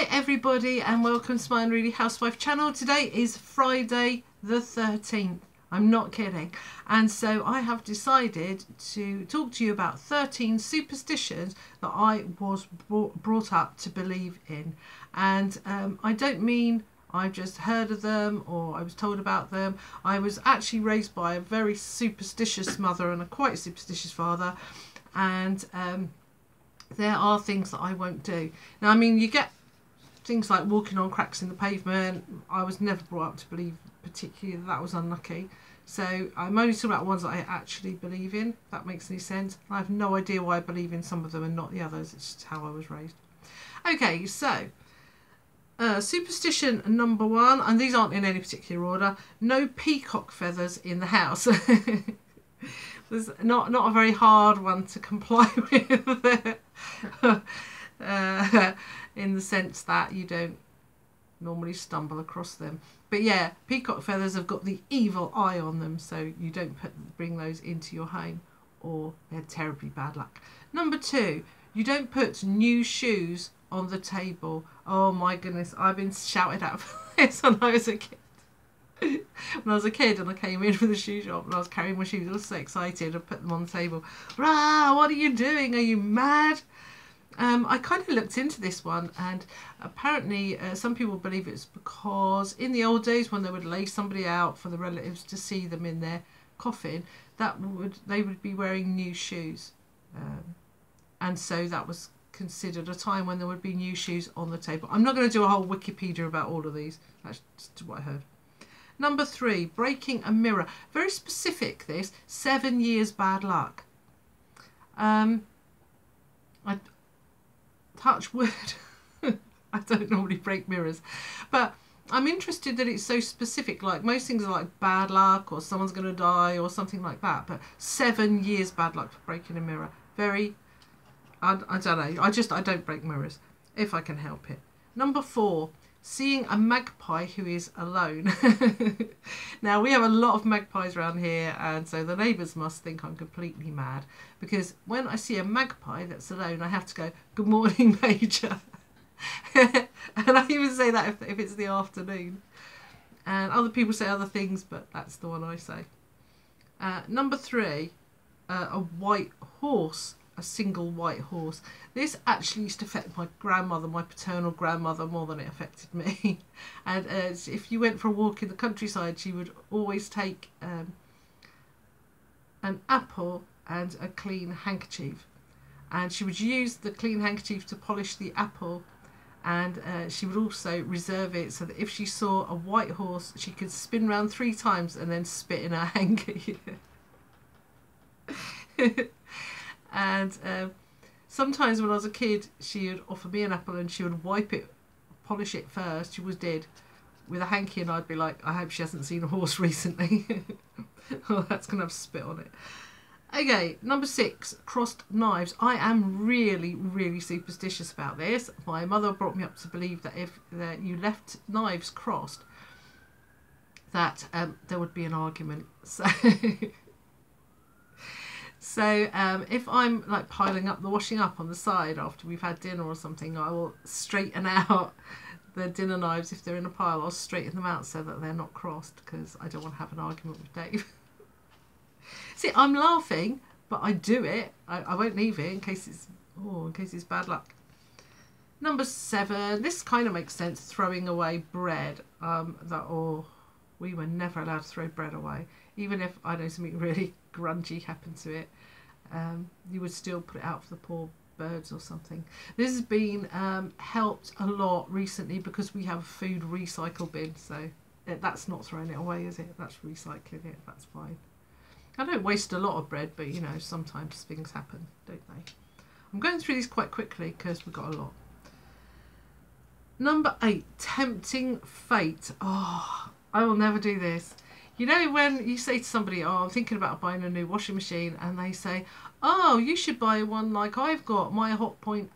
Hi everybody and welcome to my Unruly Housewife channel. Today is Friday the 13th. I'm not kidding. And so I have decided to talk to you about 13 superstitions that I was brought up to believe in. And I don't mean I've just heard of them or I was told about them. I was actually raised by a very superstitious mother and a quite superstitious father. And there are things that I won't do. Now, I mean, you get things like walking on cracks in the pavement. I was never brought up to believe particularly that was unlucky. So I'm only talking about ones that I actually believe in, if that makes any sense. I have no idea why I believe in some of them and not the others. It's just how I was raised. Okay, so superstition number 1, and these aren't in any particular order. No peacock feathers in the house. There's not a very hard one to comply with. In the sense that you don't normally stumble across them. But yeah, peacock feathers have got the evil eye on them, so you don't bring those into your home or they're terribly bad luck. Number 2, you don't put new shoes on the table. Oh my goodness, I've been shouted at for this when I was a kid. When I was a kid and I came in from the shoe shop and I was carrying my shoes, I was so excited. I put them on the table. Rah, what are you doing? Are you mad? I kind of looked into this one, and apparently some people believe it's because in the old days when they would lay somebody out for the relatives to see them in their coffin, they would be wearing new shoes, and so that was considered a time when there would be new shoes on the table. I'm not going to do a whole Wikipedia about all of these. That's just what I heard. Number 3, breaking a mirror. Very specific, this. 7 years bad luck. I touch wood. I don't normally break mirrors, but I'm interested that it's so specific. Like most things are like bad luck or someone's going to die or something like that, but 7 years bad luck for breaking a mirror. Very, I don't know. I don't break mirrors if I can help it. Number 4, seeing a magpie who is alone. Now, we have a lot of magpies around here, and so the neighbours must think I'm completely mad, because when I see a magpie that's alone, I have to go, "Good morning, Major." And I even say that if it's the afternoon. And other people say other things, but that's the one I say. Number 3, a white horse. A single white horse. This actually used to affect my grandmother, my paternal grandmother, more than it affected me. And if you went for a walk in the countryside, she would always take an apple and a clean handkerchief, and she would use the clean handkerchief to polish the apple, and she would also reserve it so that if she saw a white horse, she could spin round 3 times and then spit in her handkerchief. And sometimes when I was a kid, she would offer me an apple and she would wipe it, polish it first. She was dead with a hanky, and I'd be like, I hope she hasn't seen a horse recently. Oh, that's going to have spit on it. Okay, number 6, crossed knives. I am really, really superstitious about this. My mother brought me up to believe that if you left knives crossed, that there would be an argument. So if I'm like piling up the washing up on the side after we've had dinner or something, I will straighten out the dinner knives. If they're in a pile, I'll straighten them out so that they're not crossed, because I don't want to have an argument with Dave. See, I'm laughing, but I do it. I won't leave it in case it's bad luck. Number 7, this kind of makes sense. Throwing away bread. We were never allowed to throw bread away, even if I know something really grungy happened to it. You would still put it out for the poor birds or something. This has been helped a lot recently because we have a food recycle bin, so that's not throwing it away, is it? That's recycling it. That's fine. I don't waste a lot of bread, but you know, sometimes things happen, don't they? I'm going through these quite quickly because we've got a lot. Number 8, tempting fate. Oh, I will never do this. You know, when you say to somebody, oh, I'm thinking about buying a new washing machine, and they say, oh, you should buy one like I've got, my Hot Point.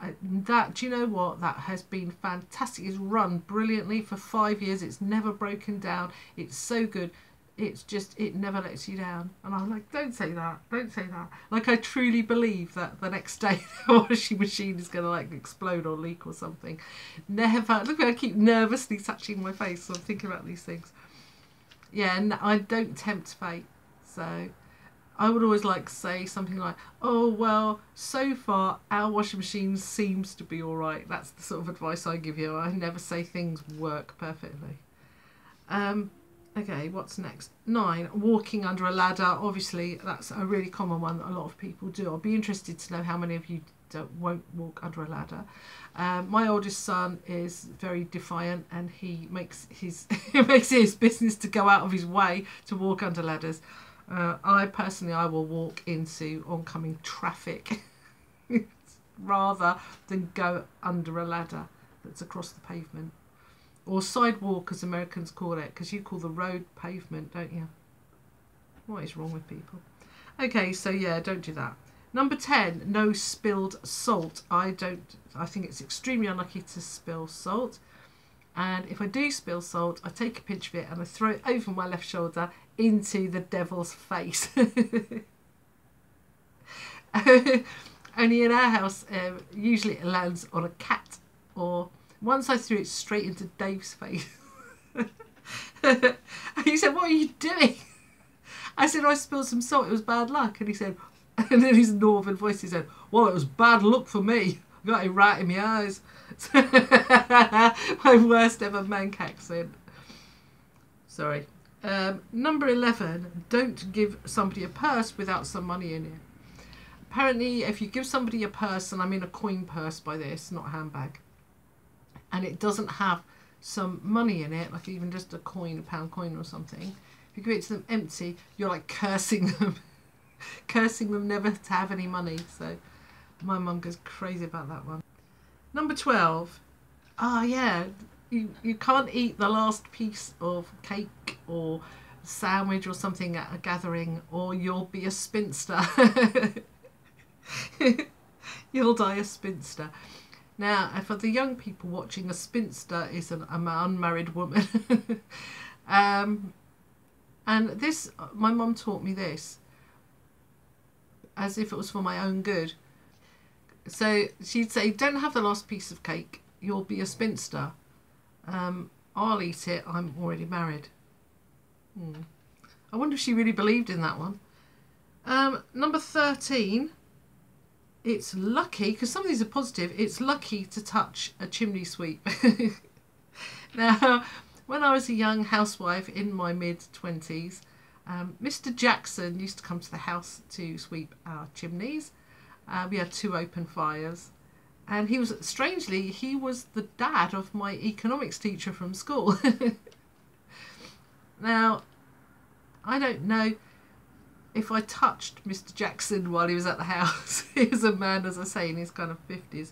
That, do you know what? That has been fantastic. It's run brilliantly for 5 years. It's never broken down. It's so good. it's just, it never lets you down. And I'm like, don't say that, don't say that. Like, I truly believe that the next day the washing machine is going to like explode or leak or something. Never. Look, I keep nervously touching my face, so I'm thinking about these things. Yeah, and I don't tempt fate. So I would always like say something like, oh, well, so far our washing machine seems to be all right. That's the sort of advice I give you. I never say things work perfectly. Okay, what's next? 9, walking under a ladder. Obviously, that's a really common one that a lot of people do. I'll be interested to know how many of you won't walk under a ladder. My oldest son is very defiant, and he makes his makes it his business to go out of his way to walk under ladders. I personally will walk into oncoming traffic rather than go under a ladder that's across the pavement. Or sidewalk, as Americans call it, because you call the road pavement, don't you? What is wrong with people? Okay, so yeah, don't do that. Number 10, no spilled salt. I think it's extremely unlucky to spill salt. And if I do spill salt, I take a pinch of it and I throw it over my left shoulder into the devil's face. Only in our house, usually it lands on a cat, or once I threw it straight into Dave's face. And he said, what are you doing? I said, I spilled some salt, it was bad luck. And he said, and in his northern voice he said, well, it was bad luck for me. I got it right in my eyes. My worst ever Manc accent. Sorry. Number 11, don't give somebody a purse without some money in it. Apparently, if you give somebody a purse, and I mean a coin purse by this, not a handbag, and it doesn't have some money in it, like even just a coin, a pound coin or something, if you give it to them empty, you're like cursing them. Cursing them never to have any money. So my mum goes crazy about that one. Number 12. Yeah, you can't eat the last piece of cake or sandwich or something at a gathering, or you'll be a spinster. You'll die a spinster. Now, for the young people watching, a spinster is an unmarried woman. And this, my mum taught me this as if it was for my own good. So she'd say, don't have the last piece of cake, you'll be a spinster. I'll eat it, I'm already married. I wonder if she really believed in that one. Number 13, it's lucky, because some of these are positive, it's lucky to touch a chimney sweep. Now, when I was a young housewife in my mid-20s, Mr. Jackson used to come to the house to sweep our chimneys. We had 2 open fires, and he was, strangely, he was the dad of my economics teacher from school. Now, I don't know if I touched Mr. Jackson while he was at the house. He was a man, as I say, in his kind of 50s.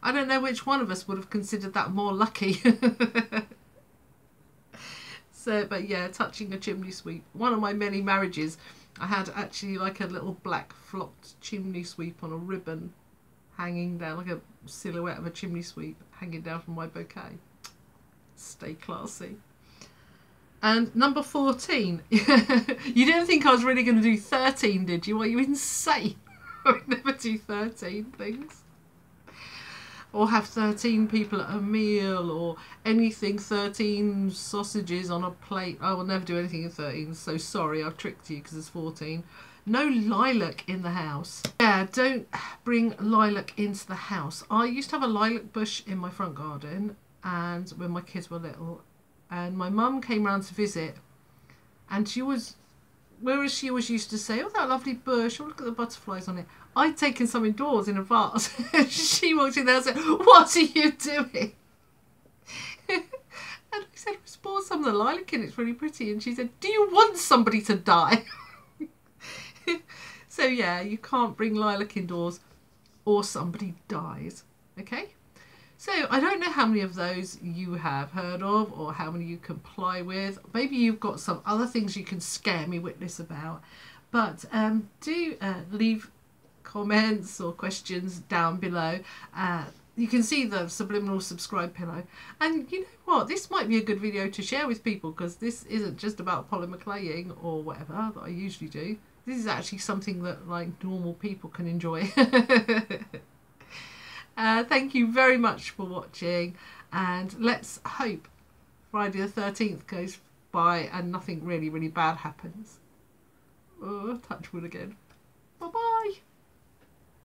I don't know which one of us would have considered that more lucky. So, but yeah, touching a chimney sweep. One of my many marriages, I had actually like a little black flocked chimney sweep on a ribbon hanging down, like a silhouette of a chimney sweep hanging down from my bouquet. Stay classy. And number 14. You didn't think I was really going to do 13, did you? Are you insane? I would never do 13 things. Or have 13 people at a meal, or anything, 13 sausages on a plate. I will never do anything in 13, so sorry, I've tricked you because it's 14. No lilac in the house. Yeah, don't bring lilac into the house. I used to have a lilac bush in my front garden, and when my kids were little, and my mum came round to visit, and she was, whereas she always used to say, oh, that lovely bush, oh, look at the butterflies on it, I'd taken some indoors in a vase. She walked in there and said, what are you doing? And I said, we bought some of the lilac in, it's really pretty. And she said, do you want somebody to die? So yeah, you can't bring lilac indoors or somebody dies. Okay? So I don't know how many of those you have heard of or how many you comply with. Maybe you've got some other things you can scare me witless about. But do leave comments or questions down below. you can see the subliminal subscribe pillow. And you know what, this might be a good video to share with people, because this isn't just about polymer claying or whatever that I usually do. This is actually something that like normal people can enjoy. Thank you very much for watching, and let's hope Friday the 13th goes by and nothing really bad happens. Oh, touch wood again.